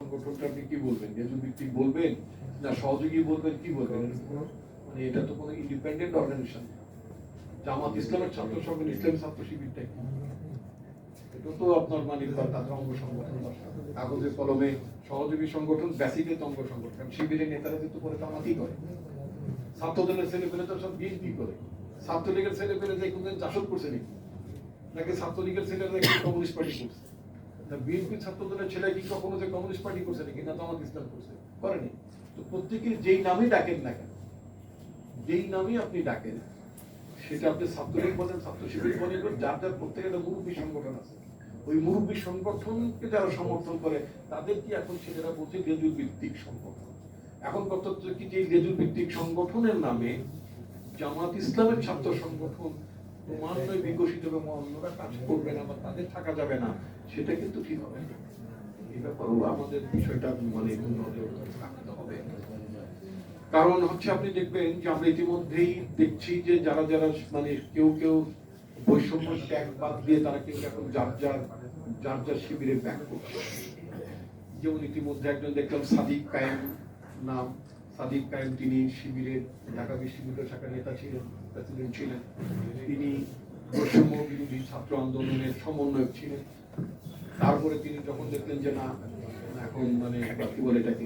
সংগঠনটা আপনি কি বলবেন, রেজু ভিত্তিক বলবেন না সহযোগী বলবেন, কি বলবেন? মানে এটা তো কোনো ইন্ডিপেন্ডেন্ট অর্গানাইজেশন। জামাত ইসলামের ছাত্র সংগঠন, ইসলামী ছাত্র শিবিরটা কি? এটা তো আপনার মানে তাদের অঙ্গ সংগঠন, কাগজে কলমে সহযোগী সংগঠন, বেসিকের অঙ্গ সংগঠন। শিবিরের নেতারা কিন্তু করে জামাতই করে, ছাত্রদলের ছেলে পেলে তো সব বিএনপি করে। ছাত্রলীগের ছেলে পেলে যে কোনদিন জাসদ করছে নাকি ছাত্রলীগের ছেলেরা কমিউনিস্ট পার্টি করছে? বিএনপি ছাত্রদলের ছেলে কি কখনো যে কমিউনিস্ট পার্টি করছে নাকি, না জামাত ইসলাম করছে? করেনি। তো প্রত্যেকের যেই নামই ডাকেন না কেন, যেই নামই আপনি ডাকেন, সেটা আপনি ছাত্রলীগ বলেন, ছাত্র শিবির বলেন, যার যার প্রত্যেকের একটা মুরব্বী সংগঠন আছে। ওই মুরব্বী সংগঠনকে যারা সমর্থন করে তাদের কি এখন ছেলেরা বলছে রেজুর ভিত্তিক সংগঠন। এখন কত কি যে রেজুর ভিত্তিক সংগঠনের নামে জামাত ইসলামের ছাত্র সংগঠন ক্রমান্বয়ে বিকশিত এবং অন্যরা কাজ করবে না বা তাদের থাকা যাবে না, সেটা কিন্তু ঠিক হবে না। এই ব্যাপারেও আমাদের বিষয়টা মানে নজর রাখতে হবে। কারণ হচ্ছে আপনি দেখবেন যে আমরা ইতিমধ্যেই দেখছি যে যারা যারা মানে কেউ কেউ বৈষম্য ত্যাগ বাদ দিয়ে তারা কিন্তু এখন যার যার শিবিরে ব্যাক করছে। যেমন ইতিমধ্যে একজন দেখলাম সাদিক কায়েম নাম, সাদিক কায়েম, তিনি শিবিরের ঢাকা বিশ্ববিদ্যালয় শাখার নেতা ছিলেন, প্রেসিডেন্ট ছিলেন। তিনি বৈষম্য বিরোধী ছাত্র আন্দোলনের সমন্বয়ক ছিলেন। তারপরে তিনি যখন দেখলেন যে না এখন মানে কি বলে এটাকে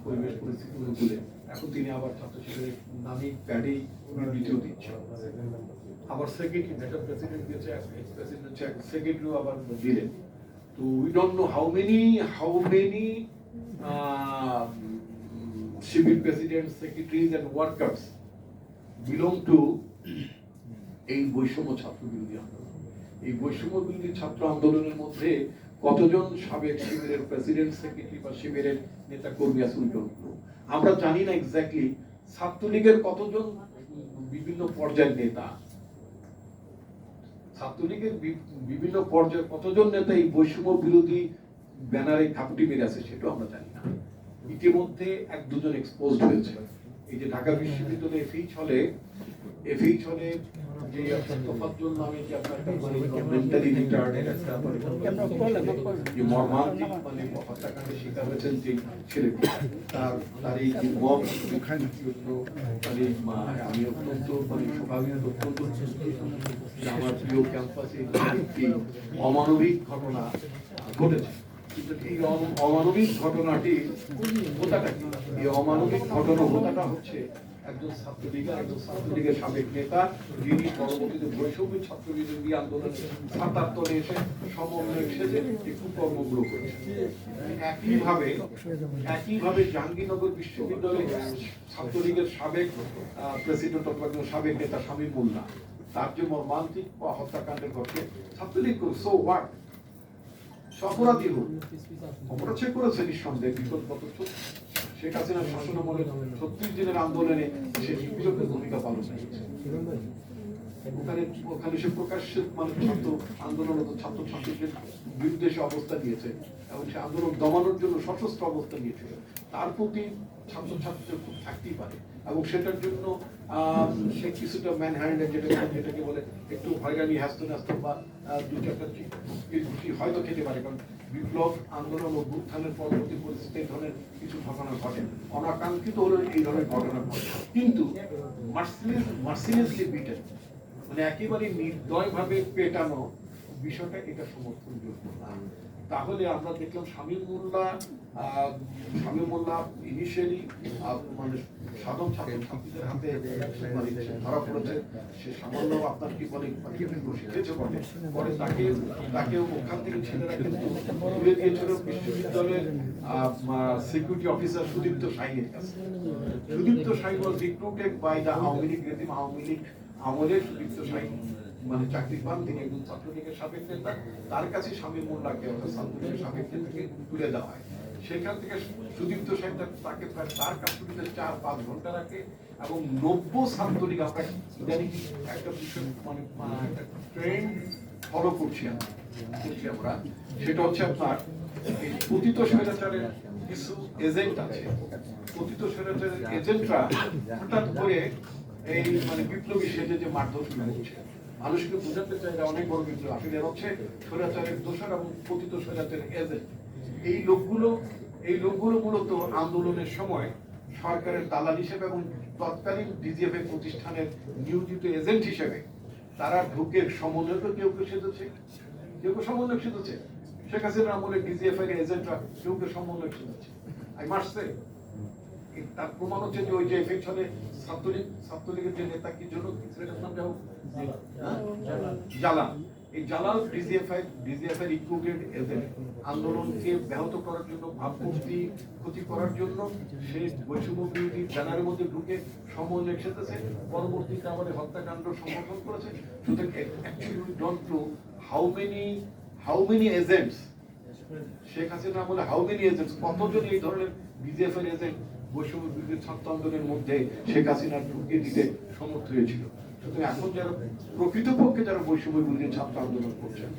পরিবেশ পরিস্থিতি অনুকূলে এখন তিনি আবার ছাত্র শিবিরের নামী প্যাডেই বিবৃতিও দিচ্ছেন। আবার সেক্রেটারি, যেটা প্রেসিডেন্ট দিয়েছে, এক্স প্রেসিডেন্ট সেক্রেটারিও আবার দিলেন। তো we don't know how many civil presidents, secretaries and workers belong to এই বৈষম্য ছাত্র বিরোধী আন্দোলন। এই বৈষম্য বিরোধী ছাত্র আন্দোলনের মধ্যে কতজন সাবেক শিবিরের প্রেসিডেন্ট, সেক্রেটারি বা শিবিরের নেতা কর্মী আছে আমরা জানি না এক্স্যাক্টলি। ছাত্রলীগের কতজন বিভিন্ন পর্যায়ের নেতা, ছাত্রলীগের বিভিন্ন পর্যায়ে কতজন নেতা এই বৈষম্য বিরোধী ব্যানারে ঘাপটি মেরে আছে সেটাও আমরা জানি না। ইতিমধ্যে এক দুজন এক্সপোজড হয়েছে। এই যে ঢাকা বিশ্ববিদ্যালয়ে এফএইচ হলে যে তোফাজ্জল নামে যে আপনার মেন্টালি রিটার্ডেড একটা যে মর্মান্তিক মানে হত্যাকাণ্ডের শিকার হয়েছেন যে ছেলেটি, তার এই যে মব মানে আমি অত্যন্ত মানে স্বাভাবিক অত্যন্ত আমার প্রিয় ক্যাম্পাসে একটি অমানবিক ঘটনা ঘটেছে। কিন্তু এই অমানবিক ঘটনাটি হোতাটা কি? এই অমানবিক ঘটনা হচ্ছে একজন ছাত্রলীগের সাবেক নেতা, যিনি পরবর্তীতে বৈষম্য ছাত্র বিরোধী আন্দোলনে ৭৭ এসে সমন্বয় এসেছে এই কুকর্মগুলো করেছে। একইভাবে জাহাঙ্গীরনগর বিশ্ববিদ্যালয়ে ছাত্রলীগের সাবেক প্রেসিডেন্ট অথবা সাবেক নেতা শামীম মোল্লা, তার যে মর্মান্তিক হত্যাকাণ্ডের ঘটে ছাত্রলীগ করে, সো হোয়াট? অপরাধী হোক, অপরাধ সে করেছে নিঃসন্দেহে। বিগত শেখ হাসিনার শাসনামলে ৩৬ দিনের আন্দোলনে সে নির্বিচারের ভূমিকা পালন করেছে। ওখানে সে প্রকাশ্যে মানে ছাত্র আন্দোলনরত ছাত্রছাত্রীদের বিরুদ্ধে সে অবস্থা নিয়েছে এবং সে আন্দোলন দমানোর জন্য সশস্ত্র অবস্থা নিয়েছিল। তার প্রতি ছাত্রছাত্রীদের খুব থাকতেই পারে এবং সেটার জন্য সে কিছুটা ম্যানহ্যান্ডেড যেটাকে বলে একটু হয়রানি হ্যাস্ত বা দু চারটা হয়তো খেতে পারে। কারণ বিপ্লব আন্দোলন ও উত্থানের পরবর্তী পরিস্থিতি এই ধরনের কিছু ঘটনা ঘটে, অনাকাঙ্ক্ষিত হলেও এই ধরনের ঘটনা ঘটে, কিন্তু মার্সিলেসলি বিটেন মানে একেবারে নির্দয়ভাবে পেটানো বিষয়টা এটা সমর্থনযোগ্য না। তাহলে আমরা দেখলাম শামীম মোল্লা ইনিশিয়ালি মানে সাধারণ ছাত্রছাত্রীদের হাতে ধরা পড়েছে। সে সামান্য আপনার কি বলে শিখেছে পরে তাকে ওখান থেকে ছেলেরা কিন্তু তুলে দিয়েছিল বিশ্ববিদ্যালয়ের সিকিউরিটি অফিসার সুদীপ্ত শাহীনের কাছে। Sudipta Shahi was recruited by the Awami League regime, Awami League আমলের সুদীপ্ত শাহী মানে চাকরি পান। তিনি একজন ছাত্রলীগের সাবেক নেতা, তার কাছে শামীম মোল্লাকে অর্থাৎ ছাত্রলীগের সাবেক নেতাকে তুলে দেওয়া হয়। সেখান থেকে সুদীপ্ত সাহেব তাকে প্রায় তার কাস্টডিতে ৪-৫ ঘন্টা রাখে এবং ৯০ ছাত্রলীগ আমরা ইদানিং একটা বিষয় মানে একটা ট্রেন্ড ফলো করছি আমরা, সেটা হচ্ছে আপনার এই পতিত স্বৈরাচারের কিছু এজেন্ট আছে। পতিত স্বৈরাচারের এজেন্টরা হঠাৎ করে এই মানে বিপ্লবী সেজে যে মারধর শুরু করছে, মানুষকে বোঝাতে চাই অনেক বড় বিপ্লব আসলে হচ্ছে স্বৈরাচারের দোষর এবং পতিত স্বৈরাচারের এজেন্ট। এই লোকগুলো মূলত আন্দোলনের সময় সরকারের দালাল হিসেবে এবং তৎকালীন ডিজিএফ প্রতিষ্ঠানের নিয়োজিত এজেন্ট হিসেবে তারা ঢুকে সমন্বয় কেউ কেউ সেজেছে, কেউ কেউ সমন্বয় সেজেছে। শেখ হাসিনার আমলে ডিজিএফ এর এজেন্টরা কেউ কেউ সমন্বয় সেজেছে। আই মাস্ট সে, তার প্রমাণ হচ্ছে যে ওই যে এফেকশনে ছাত্রলীগের যে নেতা কি জন্য ছেলেটার নাম যাও জালাল, এই জালাল ডিজিএফ এর ইকুইভ্যালেন্ট এজেন্ট। আন্দোলনকে ব্যাহত করার জন্য, ভাবমূর্তি ক্ষতি করার জন্য সে বৈষম্য বিরোধী ব্যানারের মধ্যে ঢুকে সমন্বয় সেজেছে, পরবর্তীতে আমাদের হত্যাকাণ্ড সমর্থন করেছে। সুতরাং actually we don't know how many agents Sheikh Hasina আমলে, হাউ মেনি এজেন্টস, কতজন এই ধরনের ডিজিএফ এর এজেন্ট বৈষম্য বিরোধী ছাত্র আন্দোলনের মধ্যে শেখ হাসিনার ঢুকিয়ে দিতে সমর্থ হয়েছিল। সুতরাং এখন যারা প্রকৃতপক্ষে যারা বৈষম্য বিরোধী ছাত্র আন্দোলন করছেন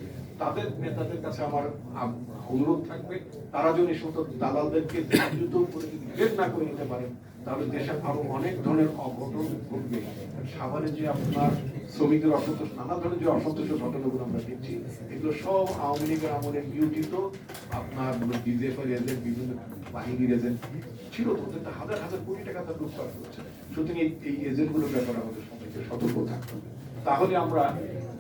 তাদের নেতাদের কাছে আমার অনুরোধ থাকবে, তারা যদি সমস্ত দালালদেরকে দ্রুত করে যদি গ্রেড না করে নিতে পারেন তাহলে দেশে আরো অনেক ধরনের অঘটন ঘটবে। সাভারে যে আপনার শ্রমিকদের অসন্তোষ, নানা ধরনের যে অসন্তোষের ঘটনাগুলো আমরা দেখছি, এগুলো সব আওয়ামী লীগের আমলে নিয়োজিত আপনার ডিজিএফ এর এজেন্ট, বিভিন্ন বাহিনীর এজেন্ট ছিল, ওদের হাজার হাজার কোটি টাকা তার লুটপাট করছে। সুতরাং এই এজেন্টগুলোর ব্যাপারে আমাদের সবাইকে সতর্ক থাকতে হবে। তাহলে আমরা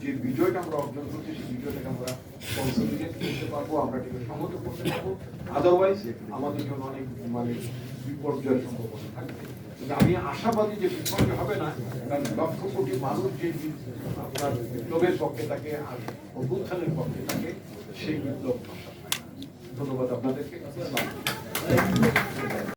যে বিজয়টা আমরা অর্জন করছি সেই বিজয়টাকে আমরা কনসলিডেট করতে পারবো, আমরা এটাকে সমত করতে পারবো। আদারওয়াইজ আমাদের জন্য অনেক বিপর্যয়ের সম্ভাবনা থাকবে। কিন্তু আমি আশাবাদী যে বিপর্যয় হবে না, কারণ লক্ষ কোটি মানুষ যে আপনার বিপ্লবের পক্ষে থাকে আর অভ্যুত্থানের পক্ষে থাকে, সেই বিপ্লব ধন্যবাদ আপনাদেরকে।